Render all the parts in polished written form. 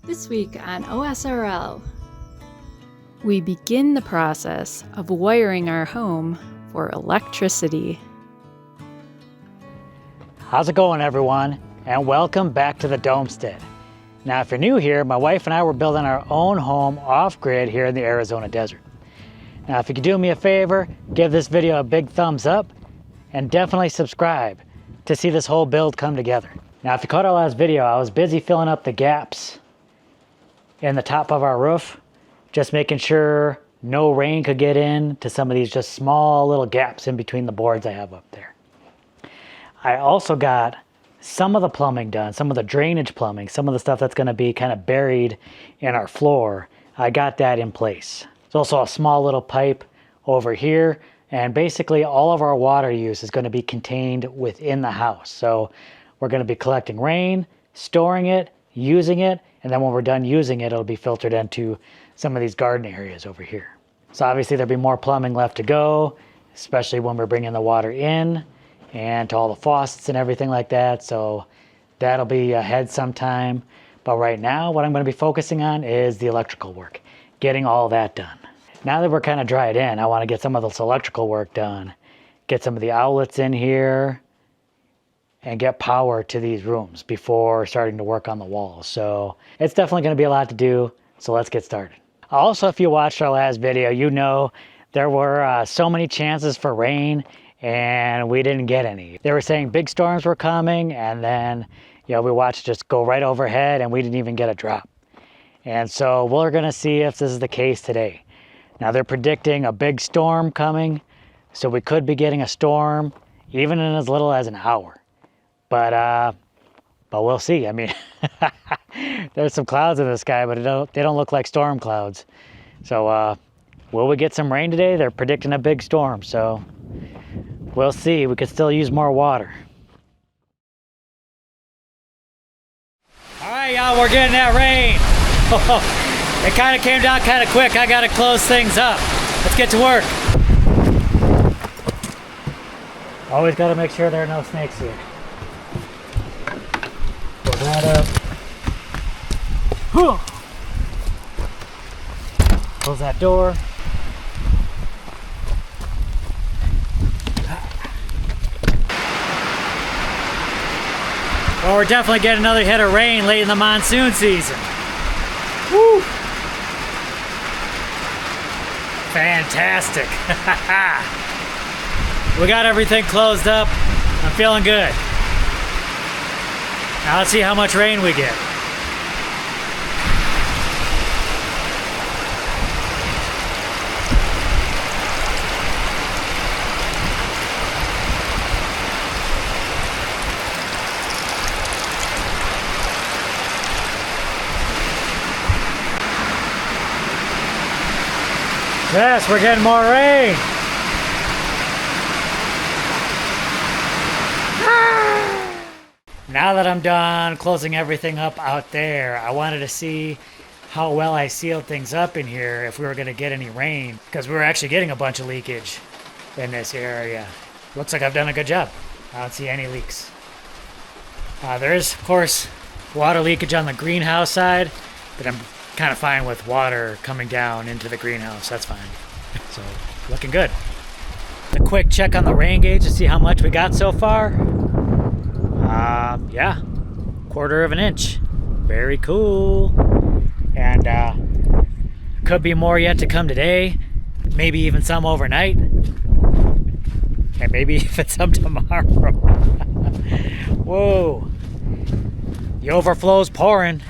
This week on OSRL, we begin the process of wiring our home for electricity. How's it going, everyone? And welcome back to the Homestead. Now, if you're new here, my wife and I were building our own home off-grid here in the Arizona desert. Now, if you could do me a favor, give this video a big thumbs up and definitely subscribe to see this whole build come together. Now, if you caught our last video, I was busy filling up the gaps in the top of our roof, just making sure no rain could get in to some of these just small little gaps in between the boards I have up there. I also got some of the plumbing done, some of the drainage plumbing, some of the stuff that's going to be kind of buried in our floor. I got that in place. There's also a small little pipe over here, and basically all of our water use is going to be contained within the house. So we're going to be collecting rain, storing it, using it, and then when we're done using it, it'll be filtered into some of these garden areas over here. So obviously there'll be more plumbing left to go, especially when we're bringing the water in and to all the faucets and everything like that. So that'll be ahead sometime. But right now, what I'm going to be focusing on is the electrical work, getting all that done. Now that we're kind of dried in, I want to get some of this electrical work done, get some of the outlets in here, and get power to these rooms before starting to work on the walls. So it's definitely going to be a lot to do. So let's get started. Also, if you watched our last video, you know there were so many chances for rain and we didn't get any. They were saying big storms were coming, and then we watched just go right overhead and we didn't even get a drop. And so we're going to see if this is the case today. Now they're predicting a big storm coming, so we could be getting a storm even in as little as an hour. But we'll see. I mean, there's some clouds in the sky, but they don't look like storm clouds. So will we get some rain today? They're predicting a big storm, so we'll see. We could still use more water. All right, y'all, we're getting that rain. It kind of came down kind of quick. I got to close things up. Let's get to work. Always got to make sure there are no snakes here. Pull that up. Close that door. Well, we're definitely getting another hit of rain late in the monsoon season. Woo! Fantastic. We got everything closed up. I'm feeling good. Now let's see how much rain we get. Yes, we're getting more rain. Now that I'm done closing everything up out there, I wanted to see how well I sealed things up in here if we were going to get any rain, because we were actually getting a bunch of leakage in this area. Looks like I've done a good job. I don't see any leaks. There is, of course, water leakage on the greenhouse side, but I'm kind of fine with water coming down into the greenhouse. That's fine. So, looking good. A quick check on the rain gauge to see how much we got so far. Yeah, 1/4 of an inch. Very cool. And could be more yet to come today. Maybe even some overnight. And maybe even some tomorrow. Whoa. The overflow's pouring.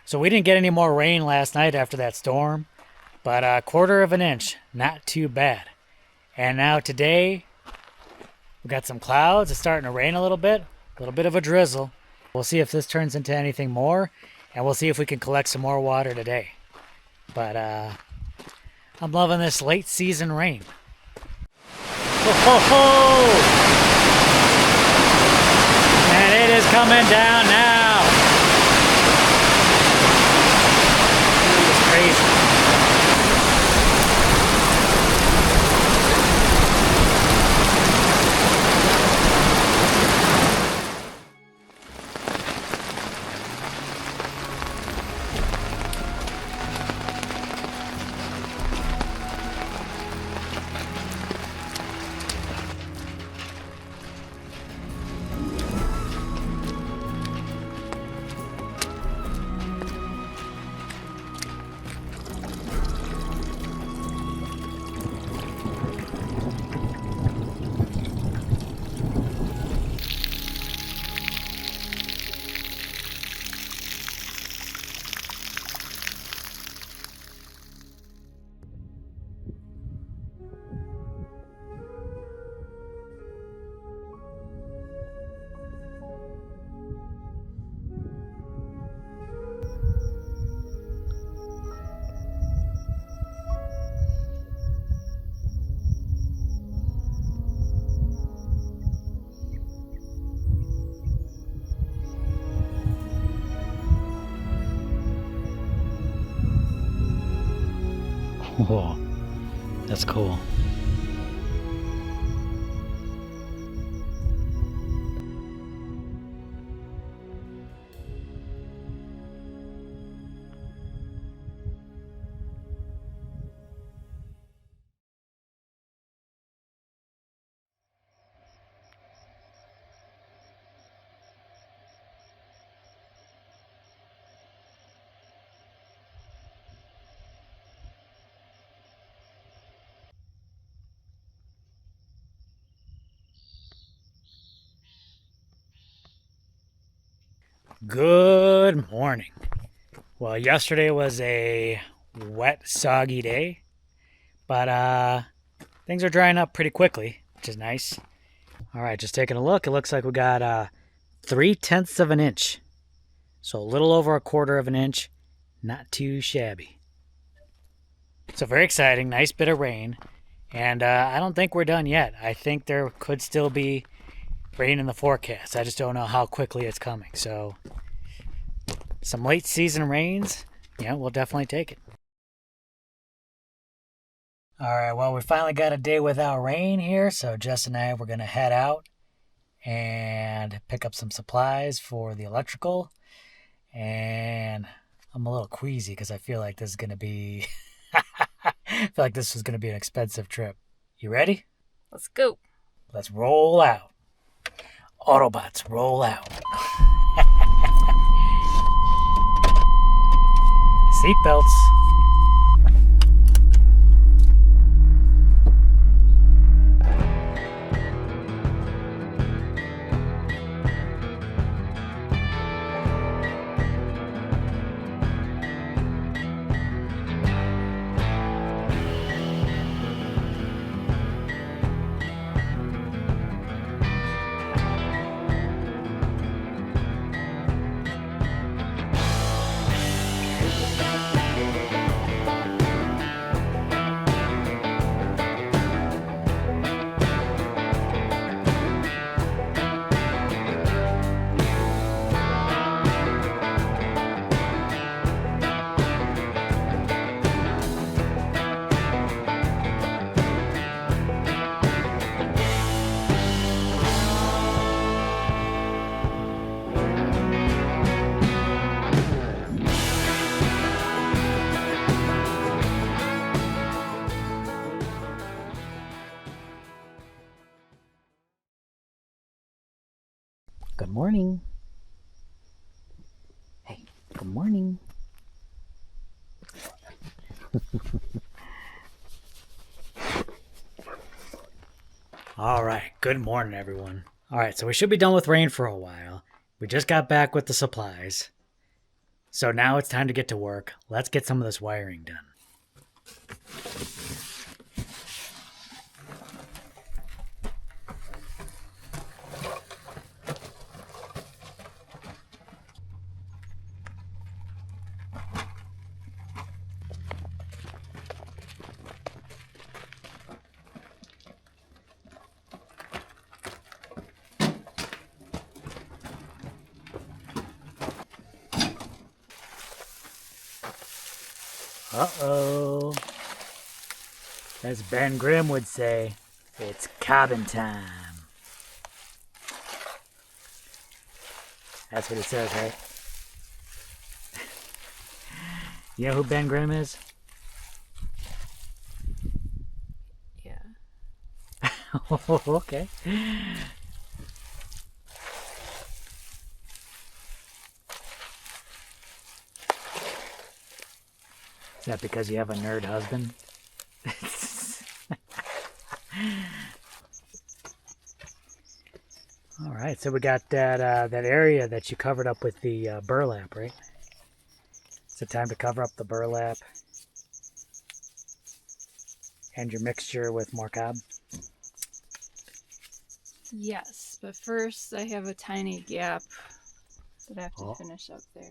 So we didn't get any more rain last night after that storm, but 1/4 of an inch, not too bad. And now today, we got some clouds. It's starting to rain a little bit of a drizzle. We'll see if this turns into anything more. and we'll see if we can collect some more water today. But I'm loving this late season rain. Ho, ho, ho! And it is coming down now. It's crazy. Whoa, that's cool. Good morning. Well, yesterday was a wet, soggy day, but things are drying up pretty quickly, which is nice. All right, just taking a look. It looks like we got 3/10 of an inch, so a little over 1/4 of an inch. Not too shabby. So very exciting, nice bit of rain, and I don't think we're done yet. I think there could still be rain in the forecast. I just don't know how quickly it's coming. So some late season rains, yeah, we'll definitely take it. All right, well, we finally got a day without rain here, so Jess and I, we're going to head out and pick up some supplies for the electrical. And I'm a little queasy because I feel like this is going to be, I feel like this was going to be an expensive trip. You ready? Let's go. Let's roll out. Autobots, roll out. Seatbelts. Good morning. Hey, good morning. All right, good morning, everyone. All right, so we should be done with rain for a while. We just got back with the supplies. So now it's time to get to work. Let's get some of this wiring done. Uh-oh. As Ben Grimm would say, it's cabin time. That's what it says, right? You know who Ben Grimm is? Yeah. Okay. Is that because you have a nerd husband? All right, so we got that area that you covered up with the burlap, right? Is it time to cover up the burlap and your mixture with more cob? Yes, but first I have a tiny gap that I have to finish up there.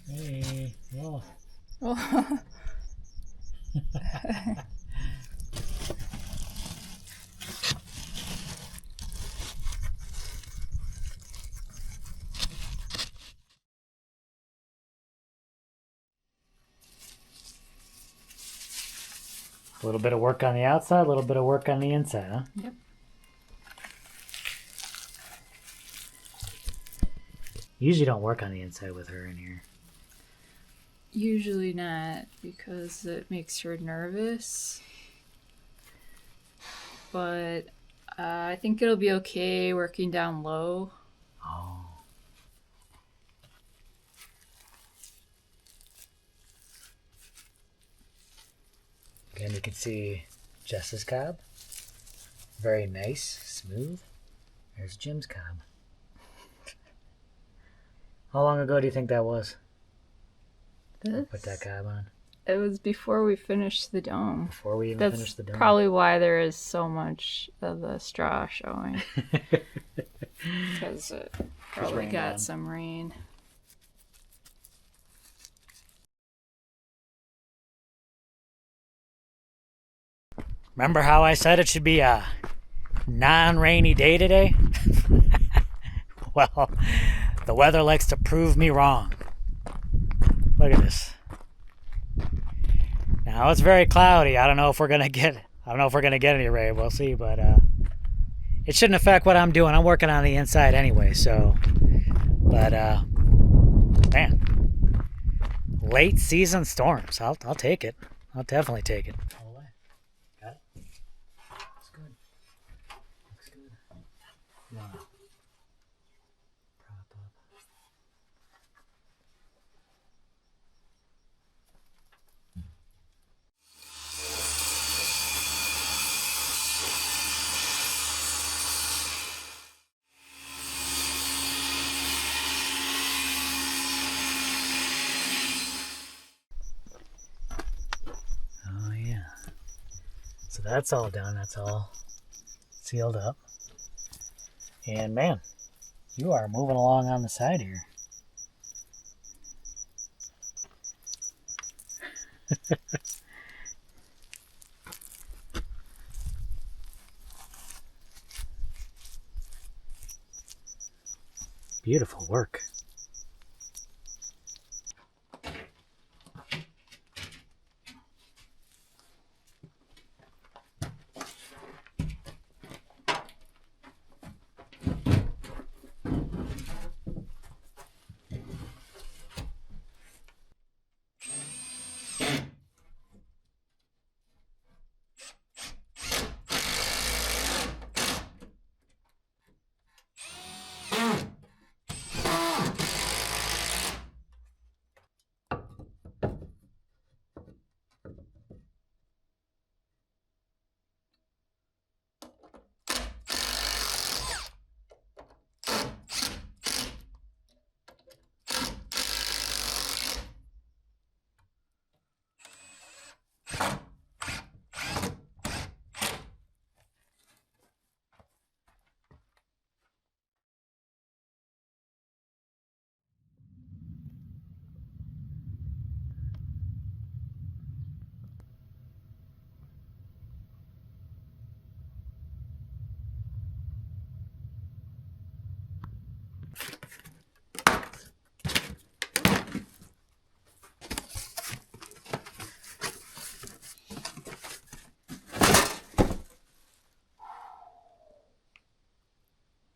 Hey, oh. Oh. A little bit of work on the outside, a little bit of work on the inside, huh? Yep. Usually don't work on the inside with her in here. Usually not, because it makes her nervous. But I think it'll be okay working down low. Oh. Again, you can see Jess's cob. Very nice, smooth. There's Jim's cob. How long ago do you think that was? This? Put that cob on. It was before we finished the dome. Before we even That's finished the dome. probably why there is so much of the straw showing. Because it probably got some rain. Remember how I said it should be a non-rainy day today? Well, the weather likes to prove me wrong. Look at this. Now it's very cloudy. I don't know if we're gonna get any rain. We'll see, but it shouldn't affect what I'm doing. I'm working on the inside anyway, so. But man, late season storms. I'll take it. I'll definitely take it. Got it. Looks good. Looks good. You wanna prop up? Oh yeah. So that's all done. That's all sealed up. And man, you are moving along on the side here. Beautiful work.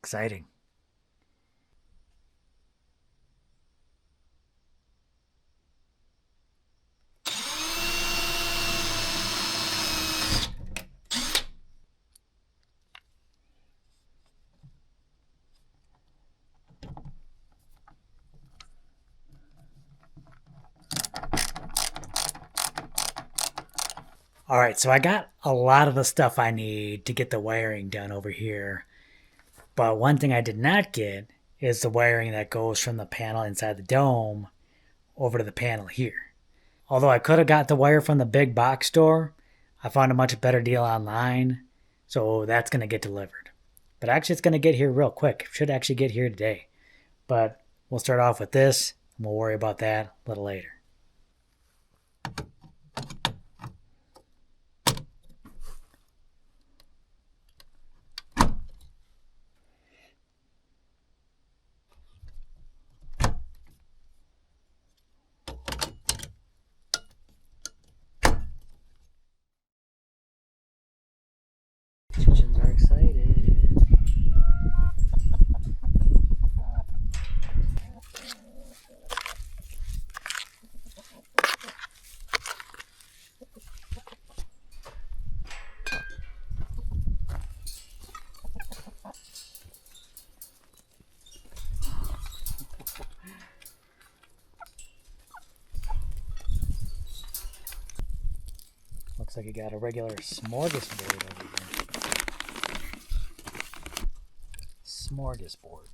exciting. All right, so I got a lot of the stuff I need to get the wiring done over here. But one thing I did not get is the wiring that goes from the panel inside the dome over to the panel here. Although I could have got the wire from the big box store, I found a much better deal online, so that's going to get delivered. But actually it's going to get here real quick. It should actually get here today. But we'll start off with this, and we'll worry about that a little later. Chickens are excited. Looks like you got a regular smorgasbord over here. Smorgasbord.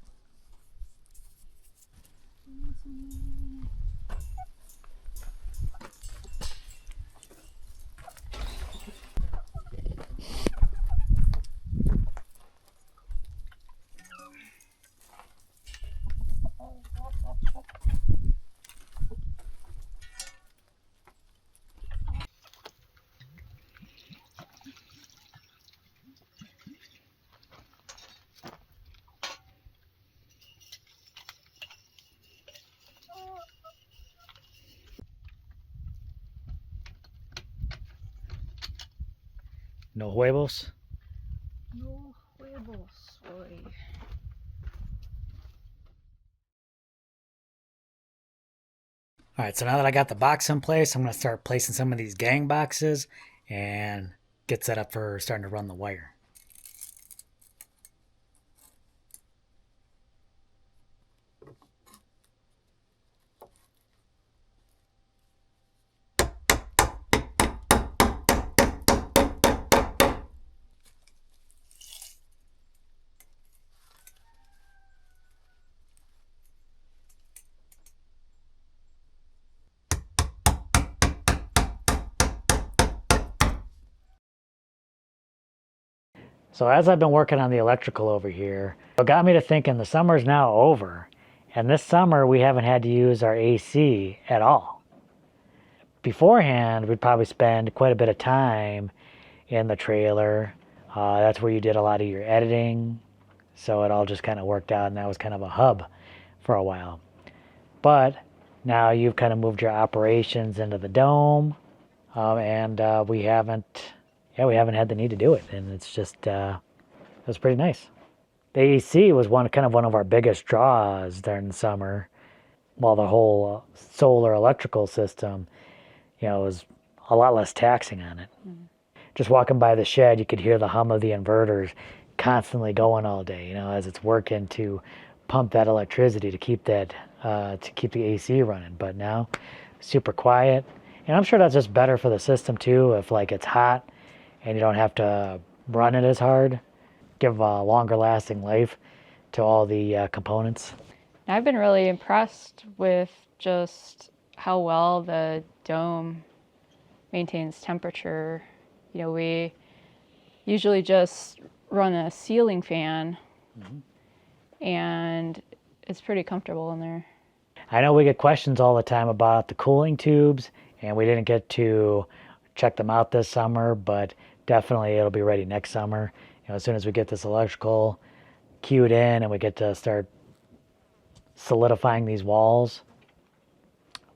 No huevos? No huevos, boy. Alright, so now that I got the box in place, I'm going to start placing some of these gang boxes and get set up for starting to run the wire. So as I've been working on the electrical over here, it got me to thinking the summer's now over, and this summer we haven't had to use our AC at all. Beforehand, we'd probably spend quite a bit of time in the trailer. That's where you did a lot of your editing, so it all just kind of worked out, and that was kind of a hub for a while. But now you've kind of moved your operations into the dome, and we haven't had the need to do it, and it's just it was pretty nice. The AC was one of our biggest draws during the summer, while the whole solar electrical system, was a lot less taxing on it. Mm-hmm. Just walking by the shed, you could hear the hum of the inverters constantly going all day, as it's working to pump that electricity to keep the AC running. But now, super quiet, and I'm sure that's just better for the system too. If it's hot and you don't have to run it as hard, give a longer lasting life to all the components. I've been really impressed with just how well the dome maintains temperature. We usually just run a ceiling fan, mm-hmm. and it's pretty comfortable in there. I know we get questions all the time about the cooling tubes, and we didn't get to check them out this summer, but definitely it'll be ready next summer. As soon as we get this electrical queued in and we get to start solidifying these walls,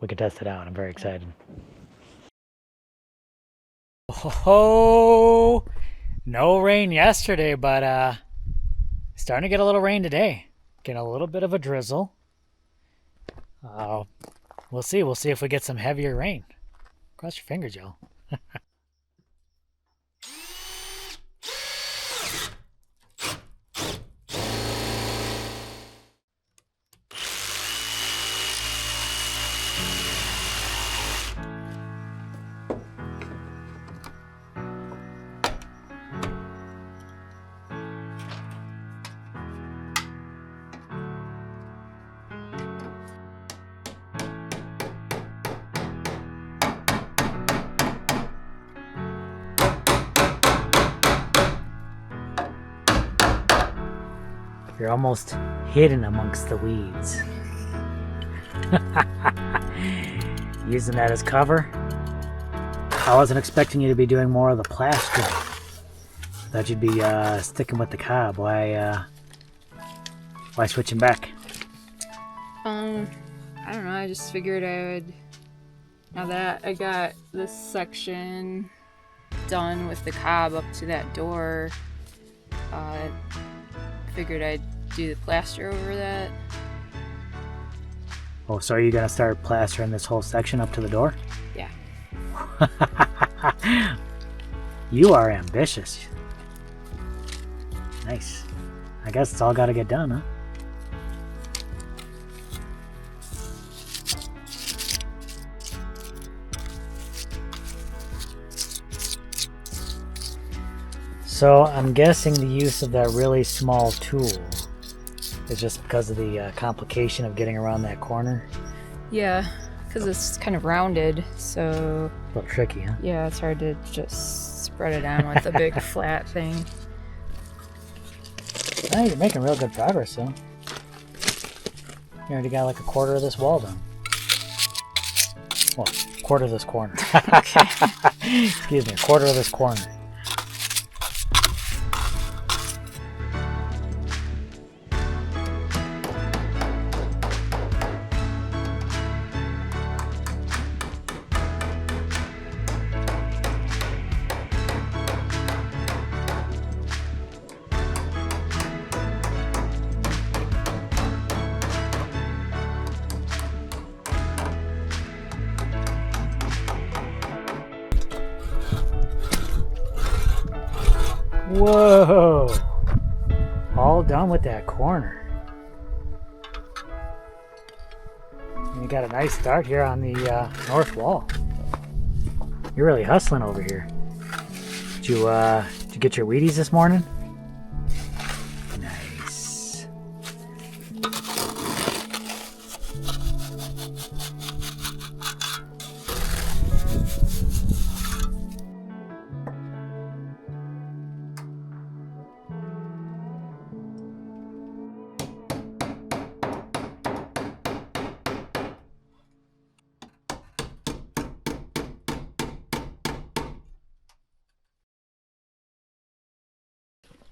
we can test it out. I'm very excited. Oh, no rain yesterday, but starting to get a little rain today. Getting a little bit of a drizzle. We'll see. We'll see if we get some heavier rain. Cross your fingers, Joe. You're almost hidden amongst the weeds. Using that as cover. I wasn't expecting you to be doing more of the plastering. Thought you'd be sticking with the cob. Why switching back? I don't know. I just figured I would. Now that I got this section done with the cob up to that door, figured I'd do the plaster over that. Oh, so are you gonna start plastering this whole section up to the door? Yeah. You are ambitious. Nice. I guess it's all gotta get done, huh? So I'm guessing the use of that really small tool is just because of the complication of getting around that corner. Yeah, because it's kind of rounded, so A little tricky, huh? yeah, it's hard to just spread it on with a big flat thing. Oh, you're making real good progress, though. You already got like a quarter of this wall done. Well, quarter of this corner. Excuse me, a quarter of this corner. Whoa! All done with that corner. You got a nice start here on the north wall. You're really hustling over here. Did you get your Wheaties this morning? Nice.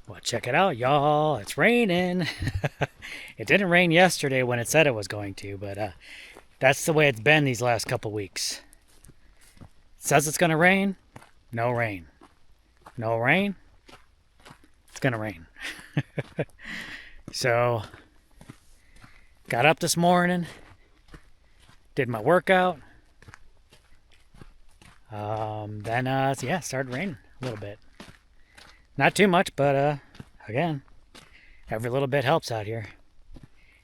Well, check it out, y'all. It's raining. It didn't rain yesterday when it said it was going to, but that's the way it's been these last couple weeks. It says it's going to rain. No rain. No rain. It's going to rain. So, got up this morning. Did my workout. Then, yeah, started raining a little bit. Not too much, but again, every little bit helps out here.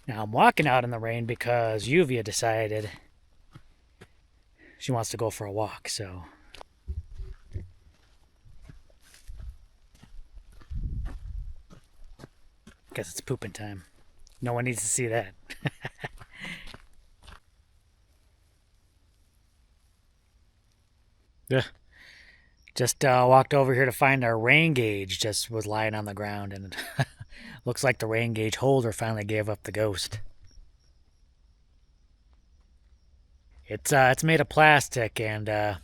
Now I'm walking out in the rain because Yuvia decided she wants to go for a walk, so. Guess it's pooping time. No one needs to see that. Ugh. Just walked over here to find our rain gauge. Just was lying on the ground, and it looks like the rain gauge holder finally gave up the ghost. It's made of plastic, and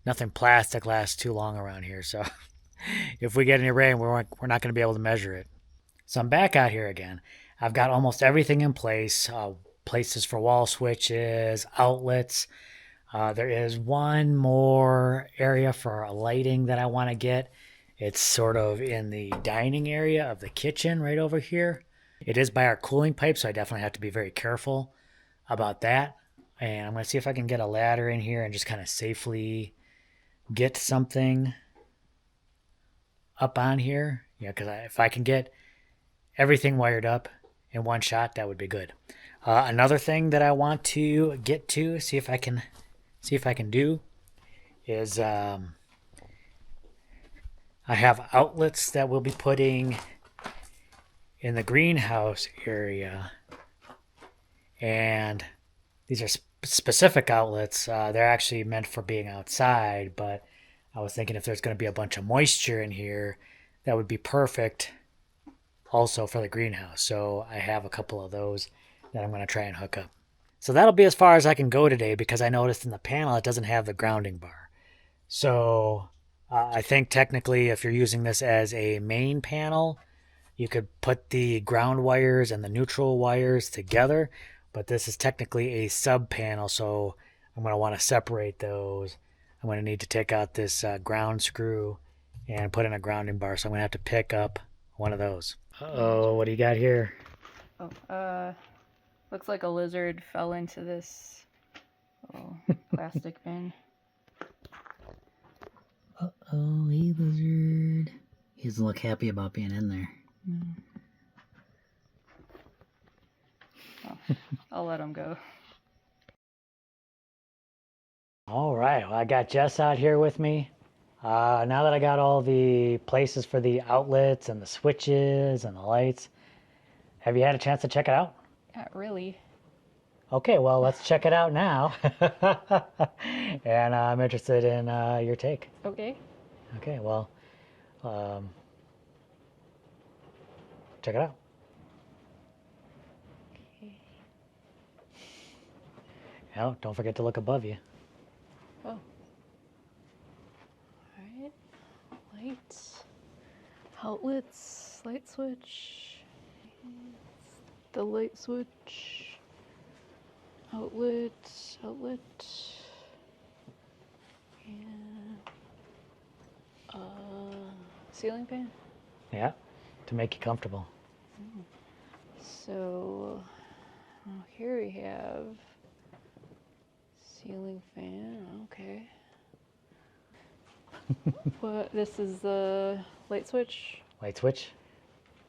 nothing plastic lasts too long around here. So if we get any rain, we're not going to be able to measure it. So I'm back out here again. I've got almost everything in place. Places for wall switches, outlets. There is one more area for lighting that I want to get. It's sort of in the dining area of the kitchen right over here. It is by our cooling pipe, so I definitely have to be very careful about that. And I'm going to see if I can get a ladder in here and just kind of safely get something up on here. Yeah, because if I can get everything wired up in one shot, that would be good. Another thing that I want to get to, see if I can do, is I have outlets that we'll be putting in the greenhouse area, and these are specific outlets. They're actually meant for being outside, but I was thinking if there's going to be a bunch of moisture in here, that would be perfect also for the greenhouse. So I have a couple of those that I'm going to try and hook up. So that'll be as far as I can go today, because I noticed in the panel it doesn't have the grounding bar. So I think technically if you're using this as a main panel, you could put the ground wires and the neutral wires together, but this is technically a sub panel, so I'm going to want to separate those. I'm going to need to take out this ground screw and put in a grounding bar, so I'm going to have to pick up one of those. Uh-oh, what do you got here? Oh, looks like a lizard fell into this little plastic bin. Uh-oh, hey lizard. He doesn't look happy about being in there. Oh, I'll let him go. All right, well, I got Jess out here with me. Now that I got all the places for the outlets and the switches and the lights, have you had a chance to check it out? Not really. Okay, well, let's check it out now. And I'm interested in your take. Okay. Okay, well, check it out. Okay. Oh, don't forget to look above you. Oh. Alright. Lights. Outlets. Light switch. The light switch. Outlet. And ceiling fan. Yeah, to make you comfortable. So here we have ceiling fan. Okay. What? This is the light switch. Light switch.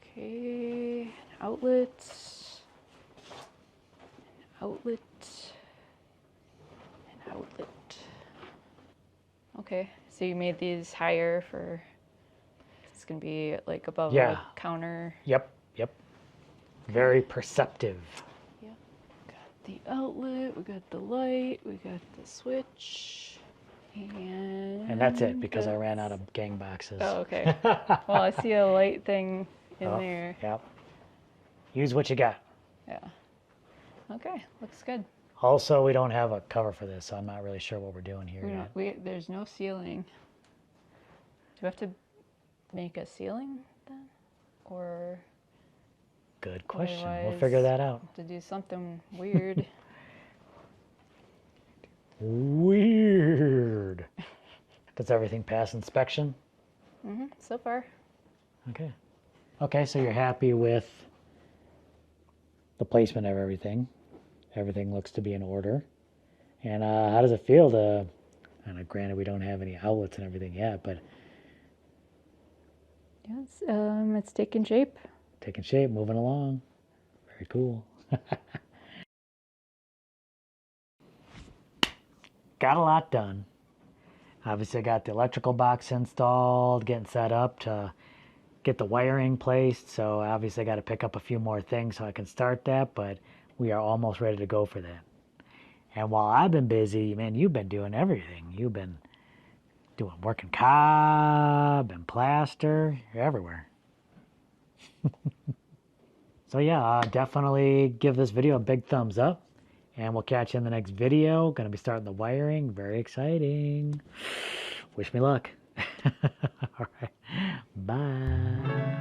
Okay. Outlet. Outlet. And outlet. Okay. So you made these higher for. It's gonna be like above Yeah. a counter. Yep. Very perceptive. Yep. Got the outlet, we got the light, we got the switch, and that's it, because I ran out of gang boxes. Oh, okay. Well, I see a light thing in there. Yep. Use what you got. Yeah. Okay, looks good. Also, we don't have a cover for this, so I'm not really sure what we're doing here yet. There's no ceiling. Do we have to make a ceiling then? Or Good question. We'll otherwise figure that out. to do something weird. Weird. Does everything pass inspection? So far. Okay. Okay, so you're happy with the placement of everything. Everything looks to be in order. And how does it feel to, and granted we don't have any outlets and everything yet, but Yes, it's taking shape. taking shape, moving along. Very cool. Got a lot done. Obviously, I got the electrical box installed, getting set up to get the wiring placed. So obviously, I got to pick up a few more things so I can start that, but we are almost ready to go for that. And while I've been busy, man, you've been doing everything. You've been doing working cob and plaster. You're everywhere. So yeah, definitely give this video a big thumbs up, and we'll catch you in the next video. Going to be starting the wiring. Very exciting. Wish me luck. All right. Bye.